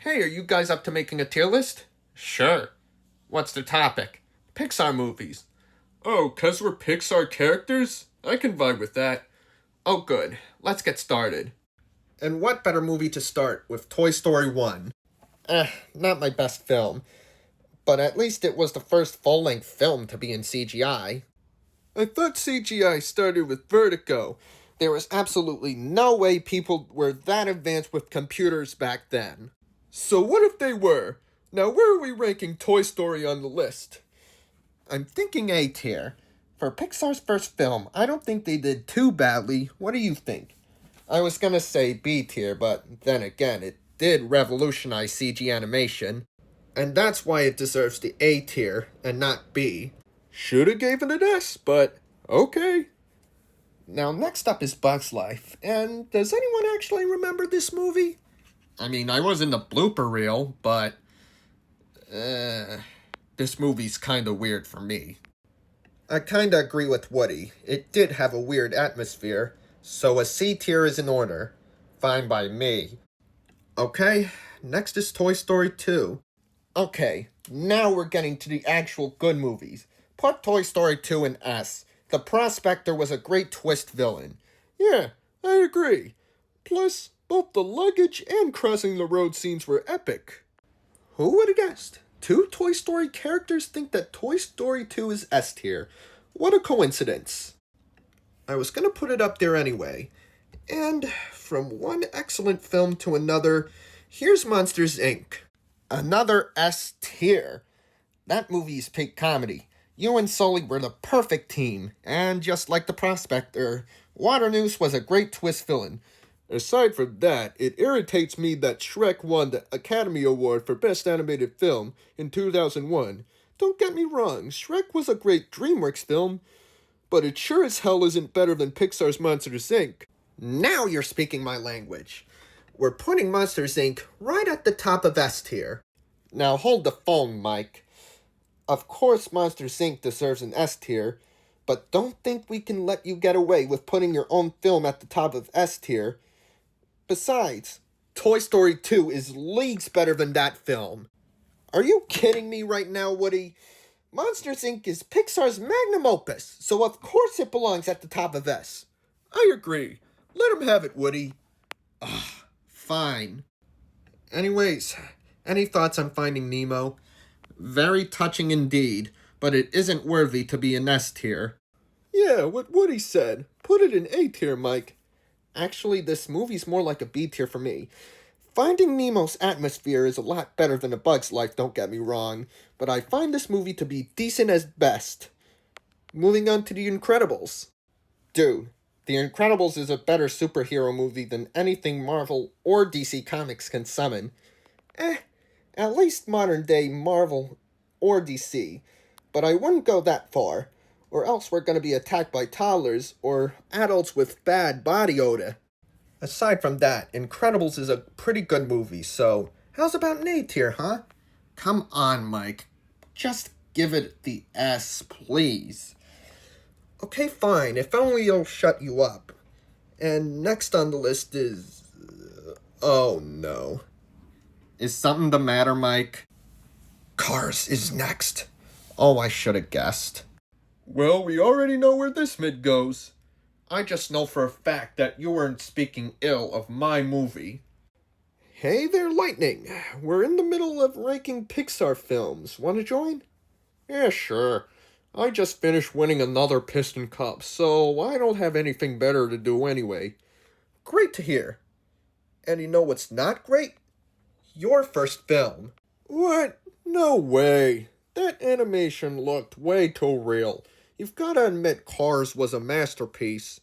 Hey, are you guys up to making a tier list? Sure. What's the topic? Pixar movies. Oh, 'cause we're Pixar characters? I can vibe with that. Oh, good. Let's get started. And what better movie to start with Toy Story 1? Not my best film, but at least it was the first full length film to be in CGI. I thought CGI started with Vertigo. There was absolutely no way people were that advanced with computers back then. So what if they were? Now where are we ranking Toy Story on the list? I'm thinking A tier. For Pixar's first film, I don't think they did too badly. What do you think? I was gonna say B tier, but then again, it did revolutionize CG animation. And that's why it deserves the A tier and not B. Shoulda gave it an S, but okay. Now next up is Bugs Life. And does anyone actually remember this movie? I mean, I was in the blooper reel, but this movie's kinda weird for me. I kinda agree with Woody. It did have a weird atmosphere, so a C tier is in order. Fine by me. Okay, next is Toy Story 2. Okay, now we're getting to the actual good movies. Put Toy Story 2 in S. The Prospector was a great twist villain. Yeah, I agree. Plus, both the luggage and crossing the road scenes were epic. Who would have guessed? Two Toy Story characters think that Toy Story 2 is S tier. What a coincidence. I was gonna put it up there anyway. And from one excellent film to another, here's Monsters, Inc. Another S tier. That movie is peak comedy. You and Sully were the perfect team, and just like The Prospector, Waternoose was a great twist villain. Aside from that, it irritates me that Shrek won the Academy Award for Best Animated Film in 2001. Don't get me wrong, Shrek was a great DreamWorks film, but it sure as hell isn't better than Pixar's Monsters, Inc. Now you're speaking my language. We're putting Monsters, Inc. right at the top of S tier. Now hold the phone, Mike. Of course Monsters, Inc. deserves an S tier, but don't think we can let you get away with putting your own film at the top of S tier. Besides, Toy Story 2 is leagues better than that film. Are you kidding me right now, Woody? Monsters, Inc. is Pixar's magnum opus, so of course it belongs at the top of S. I agree. Let him have it, Woody. Fine. Anyways, any thoughts on Finding Nemo? Very touching indeed, but it isn't worthy to be an S tier. Yeah, what Woody said. Put it in A tier, Mike. Actually, this movie's more like a B tier for me. Finding Nemo's atmosphere is a lot better than A Bug's Life, don't get me wrong, but I find this movie to be decent at best. Moving on to The Incredibles. Dude, The Incredibles is a better superhero movie than anything Marvel or DC Comics can summon. At least modern day Marvel or DC, but I wouldn't go that far, or else we're gonna be attacked by toddlers or adults with bad body odor. Aside from that, Incredibles is a pretty good movie, so how's about an A tier, huh? Come on, Mike. Just give it the S, please. Okay, fine, if only you'll shut you up. And next on the list is... oh no. Is something the matter, Mike? Cars is next. Oh, I should have guessed. Well, we already know where this mid goes. I just know for a fact that you weren't speaking ill of my movie. Hey there, Lightning. We're in the middle of ranking Pixar films. Want to join? Yeah, sure. I just finished winning another Piston Cup, so I don't have anything better to do anyway. Great to hear. And you know what's not great? Your first film. What? No way. That animation looked way too real. You've gotta admit Cars was a masterpiece.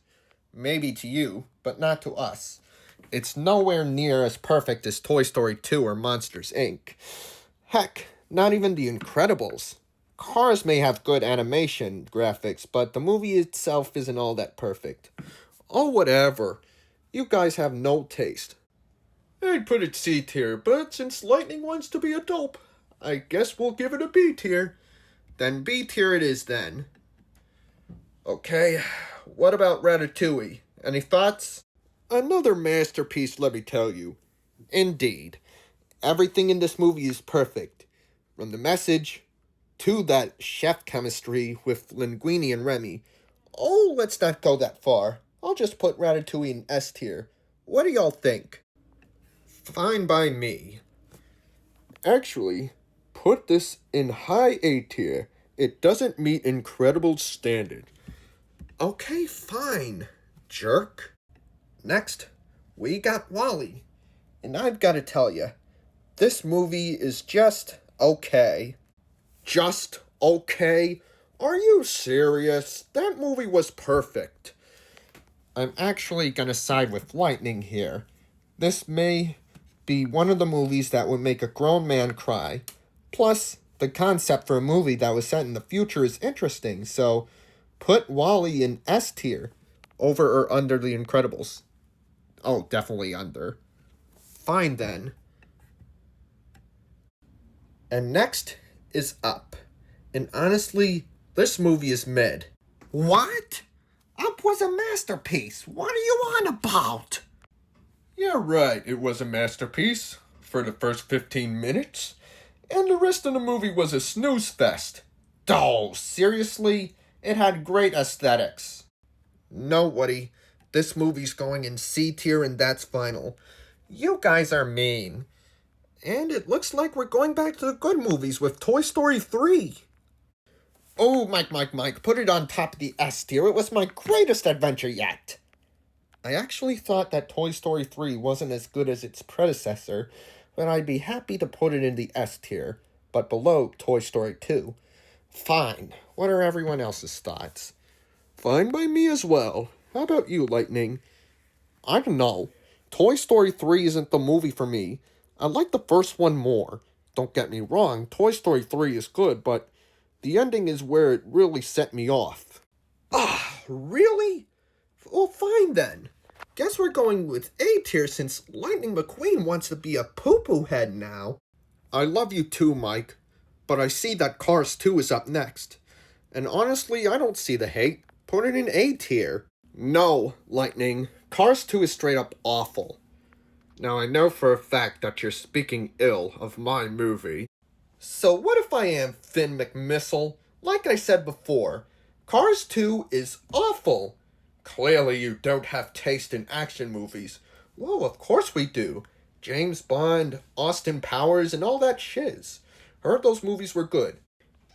Maybe to you, but not to us. It's nowhere near as perfect as Toy Story 2 or Monsters, Inc. Heck, not even The Incredibles. Cars may have good animation graphics, but the movie itself isn't all that perfect. Oh, whatever. You guys have no taste. I'd put it C tier, but since Lightning wants to be a dope, I guess we'll give it a B tier. Then B tier it is then. Okay, what about Ratatouille? Any thoughts? Another masterpiece, let me tell you. Indeed. Everything in this movie is perfect. From the message to that chef chemistry with Linguini and Remy. Oh, let's not go that far. I'll just put Ratatouille in S tier. What do y'all think? Fine by me. Actually, put this in high A tier. It doesn't meet incredible standard. Okay, fine, jerk. Next, we got Wall-E. And I've got to tell you, this movie is just okay. Just okay? Are you serious? That movie was perfect. I'm actually gonna side with Lightning here. This may be one of the movies that would make a grown man cry. Plus, the concept for a movie that was set in the future is interesting, so put Wall-E in S tier. Over or under The Incredibles? Oh, definitely under. Fine then. And next is Up. And honestly, this movie is mid. What? Up was a masterpiece. What are you on about? Yeah, right. It was a masterpiece for the first 15 minutes. And the rest of the movie was a snooze fest. Oh, seriously? It had great aesthetics. No, Woody. This movie's going in C tier and that's final. You guys are mean. And it looks like we're going back to the good movies with Toy Story 3. Oh, Mike, put it on top of the S tier. It was my greatest adventure yet. I actually thought that Toy Story 3 wasn't as good as its predecessor, but I'd be happy to put it in the S tier, but below Toy Story 2. Fine. What are everyone else's thoughts? Fine by me as well. How about you, Lightning? I don't know. Toy Story 3 isn't the movie for me. I like the first one more. Don't get me wrong, Toy Story 3 is good, but the ending is where it really set me off. Ah, really? Well, fine then. Guess we're going with A tier since Lightning McQueen wants to be a poo-poo head now. I love you too, Mike, but I see that Cars 2 is up next. And honestly, I don't see the hate. Put it in A tier. No, Lightning. Cars 2 is straight up awful. Now I know for a fact that you're speaking ill of my movie. So what if I am Finn McMissile? Like I said before, Cars 2 is awful. Clearly you don't have taste in action movies. Well, of course we do. James Bond, Austin Powers, and all that shiz. Heard those movies were good.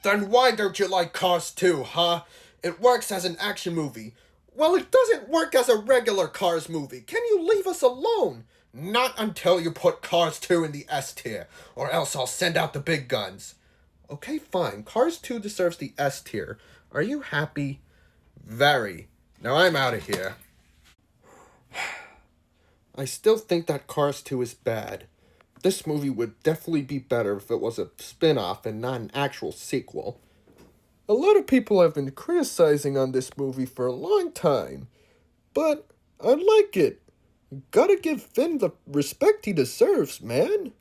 Then why don't you like Cars 2, huh? It works as an action movie. Well, it doesn't work as a regular Cars movie. Can you leave us alone? Not until you put Cars 2 in the S tier, or else I'll send out the big guns. Okay, fine. Cars 2 deserves the S tier. Are you happy? Very. Now I'm out of here. I still think that Cars 2 is bad. This movie would definitely be better if it was a spin-off and not an actual sequel. A lot of people have been criticizing on this movie for a long time, but I like it. Gotta give Finn the respect he deserves, man.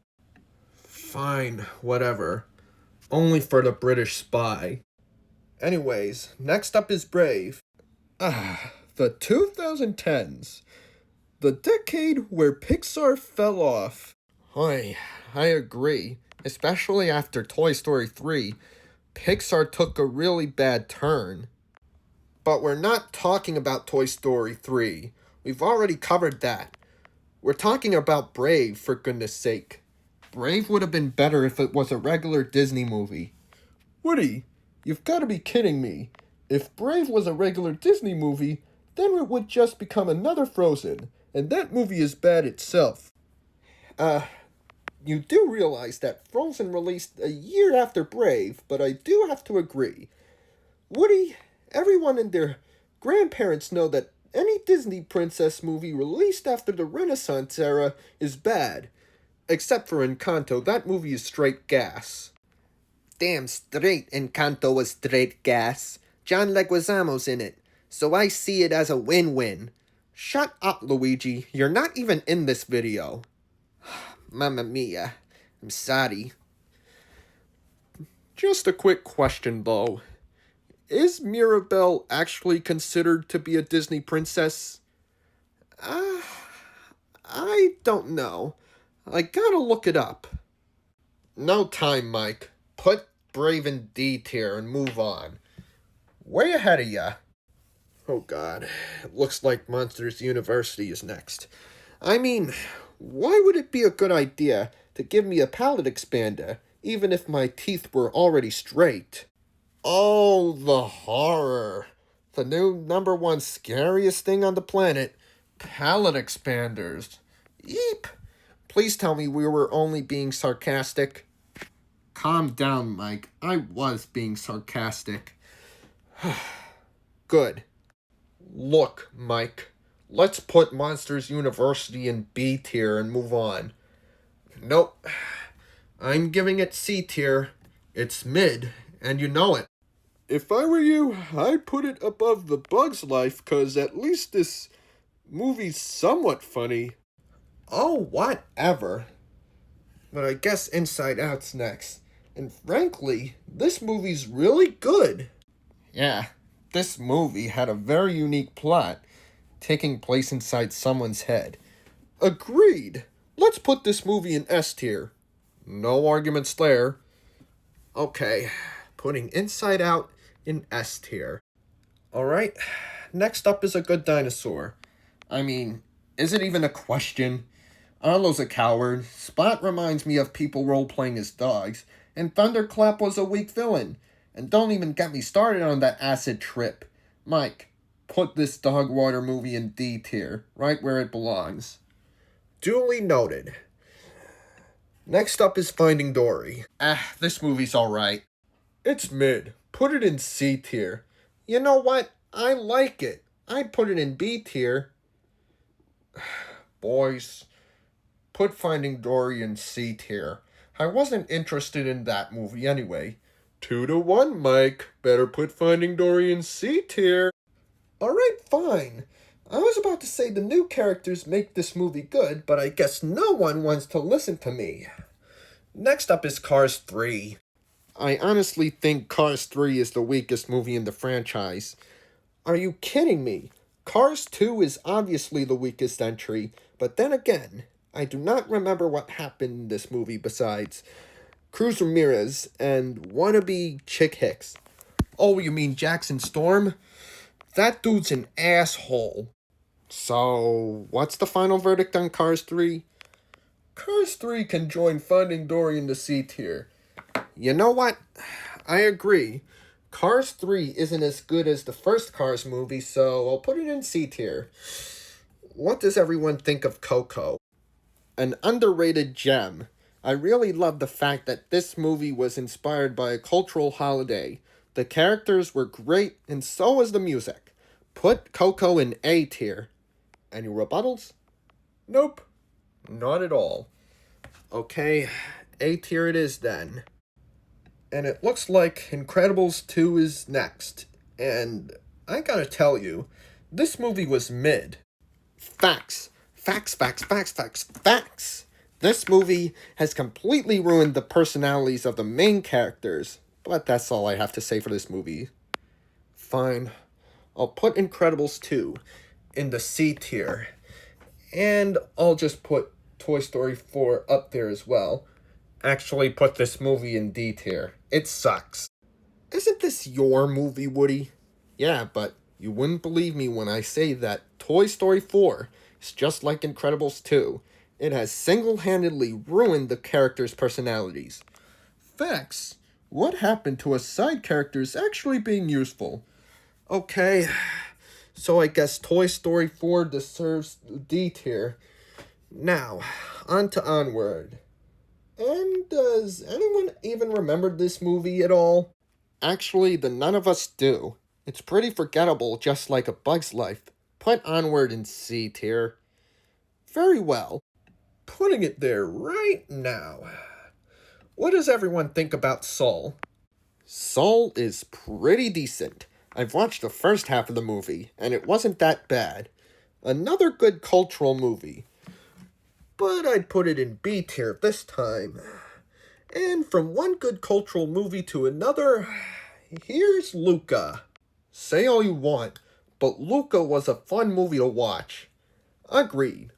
Fine, whatever. Only for the British spy. Anyways, next up is Brave. The 2010s. The decade where Pixar fell off. I agree. Especially after Toy Story 3, Pixar took a really bad turn. But we're not talking about Toy Story 3. We've already covered that. We're talking about Brave, for goodness sake. Brave would have been better if it was a regular Disney movie. Woody, you've got to be kidding me. If Brave was a regular Disney movie, then it would just become another Frozen, and that movie is bad itself. You do realize that Frozen released a year after Brave, but I do have to agree. Woody, everyone and their grandparents know that any Disney princess movie released after the Renaissance era is bad. Except for Encanto, that movie is straight gas. Damn straight Encanto was straight gas. John Leguizamo's in it, so I see it as a win-win. Shut up, Luigi. You're not even in this video. Mamma mia. I'm sorry. Just a quick question, though. Is Mirabelle actually considered to be a Disney princess? I don't know. I gotta look it up. No time, Mike. Put Brave in D tier and move on. Way ahead of ya. Oh god, it looks like Monsters University is next. I mean, why would it be a good idea to give me a palate expander, even if my teeth were already straight? Oh, the horror. The new number one scariest thing on the planet. Palate expanders. Yeep. Please tell me we were only being sarcastic. Calm down, Mike. I was being sarcastic. Good. Look, Mike. Let's put Monsters University in B tier and move on. Nope. I'm giving it C tier. It's mid, and you know it. If I were you, I'd put it above The Bug's Life, 'cause at least this movie's somewhat funny. Oh, whatever. But I guess Inside Out's next. And frankly, this movie's really good. Yeah, this movie had a very unique plot, taking place inside someone's head. Agreed. Let's put this movie in S tier. No arguments there. Okay, putting Inside Out in S tier. Alright, next up is A Good Dinosaur. I mean, is it even a question? Arlo's a coward, Spot reminds me of people role-playing as dogs, and Thunderclap was a weak villain. And don't even get me started on that acid trip. Mike, put this dog water movie in D tier, right where it belongs. Duly noted. Next up is Finding Dory. This movie's alright. It's mid. Put it in C tier. You know what? I like it. I'd put it in B tier. Boys, put Finding Dory in C tier. I wasn't interested in that movie anyway. 2-1, Mike. Better put Finding Dory in C tier. Alright, fine. I was about to say the new characters make this movie good, but I guess no one wants to listen to me. Next up is Cars 3. I honestly think Cars 3 is the weakest movie in the franchise. Are you kidding me? Cars 2 is obviously the weakest entry, but then again, I do not remember what happened in this movie besides Cruz Ramirez and wannabe Chick Hicks. Oh, you mean Jackson Storm? That dude's an asshole. So, what's the final verdict on Cars 3? Cars 3 can join Finding Dory in the C tier. You know what? I agree. Cars 3 isn't as good as the first Cars movie, so I'll put it in C tier. What does everyone think of Coco? An underrated gem. I really love the fact that this movie was inspired by a cultural holiday. The characters were great, and so was the music. Put Coco in A tier. Any rebuttals? Nope. Not at all. Okay, A tier it is then. And it looks like Incredibles 2 is next. And I gotta tell you, this movie was mid. Facts. Facts, facts, facts, facts, facts. This movie has completely ruined the personalities of the main characters. But that's all I have to say for this movie. Fine. I'll put Incredibles 2 in the C tier. And I'll just put Toy Story 4 up there as well. Actually put this movie in D tier. It sucks. Isn't this your movie, Woody? Yeah, but you wouldn't believe me when I say that Toy Story 4 is just like Incredibles 2. It has single-handedly ruined the characters' personalities. Facts. What happened to us side characters actually being useful? Okay, so I guess Toy Story 4 deserves D tier. Now, on to Onward. And does anyone even remember this movie at all? Actually, the none of us do. It's pretty forgettable, just like A Bug's Life. Put Onward in C tier. Very well. Putting it there right now. What does everyone think about Soul? Soul is pretty decent. I've watched the first half of the movie, and it wasn't that bad. Another good cultural movie. But I'd put it in B tier this time. And from one good cultural movie to another, here's Luca. Say all you want, but Luca was a fun movie to watch. Agreed.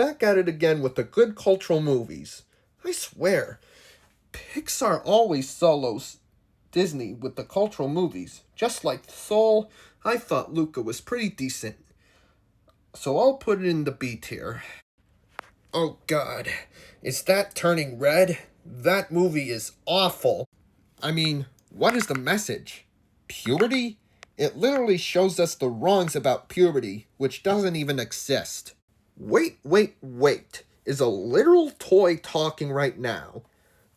back at it again with the good cultural movies. I swear, Pixar always solos Disney with the cultural movies. Just like Soul, I thought Luca was pretty decent. So I'll put it in the B tier. Oh god, is that turning red? That movie is awful. I mean, what is the message? Puberty? It literally shows us the wrongs about puberty, which doesn't even exist. Wait, wait, wait. Is a literal toy talking right now?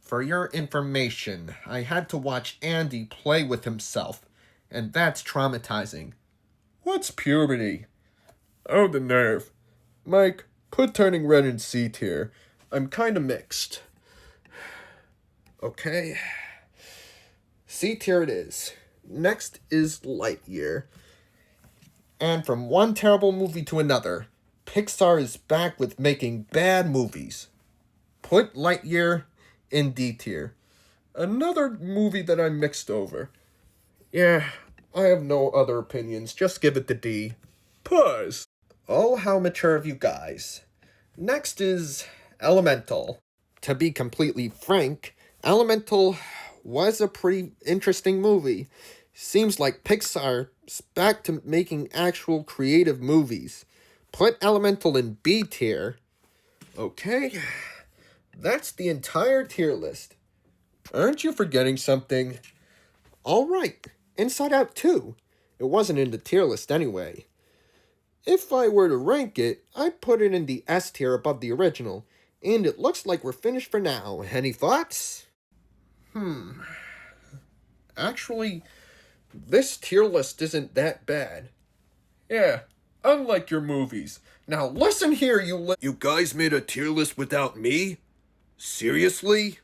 For your information, I had to watch Andy play with himself, and that's traumatizing. What's puberty? Oh, the nerve. Mike, put Turning Red in C tier. I'm kinda mixed. Okay. C tier it is. Next is Lightyear. And from one terrible movie to another, Pixar is back with making bad movies. Put Lightyear in D tier. Another movie that I'm mixed over. Yeah, I have no other opinions. Just give it the D. Pause. Oh, how mature of you guys. Next is Elemental. To be completely frank, Elemental was a pretty interesting movie. Seems like Pixar's back to making actual creative movies. Put Elemental in B tier. Okay, that's the entire tier list. Aren't you forgetting something? Alright, Inside Out 2. It wasn't in the tier list anyway. If I were to rank it, I'd put it in the S tier above the original. And it looks like we're finished for now. Any thoughts? Actually, this tier list isn't that bad. Yeah, unlike your movies. Now listen here, you guys made a tier list without me? Seriously?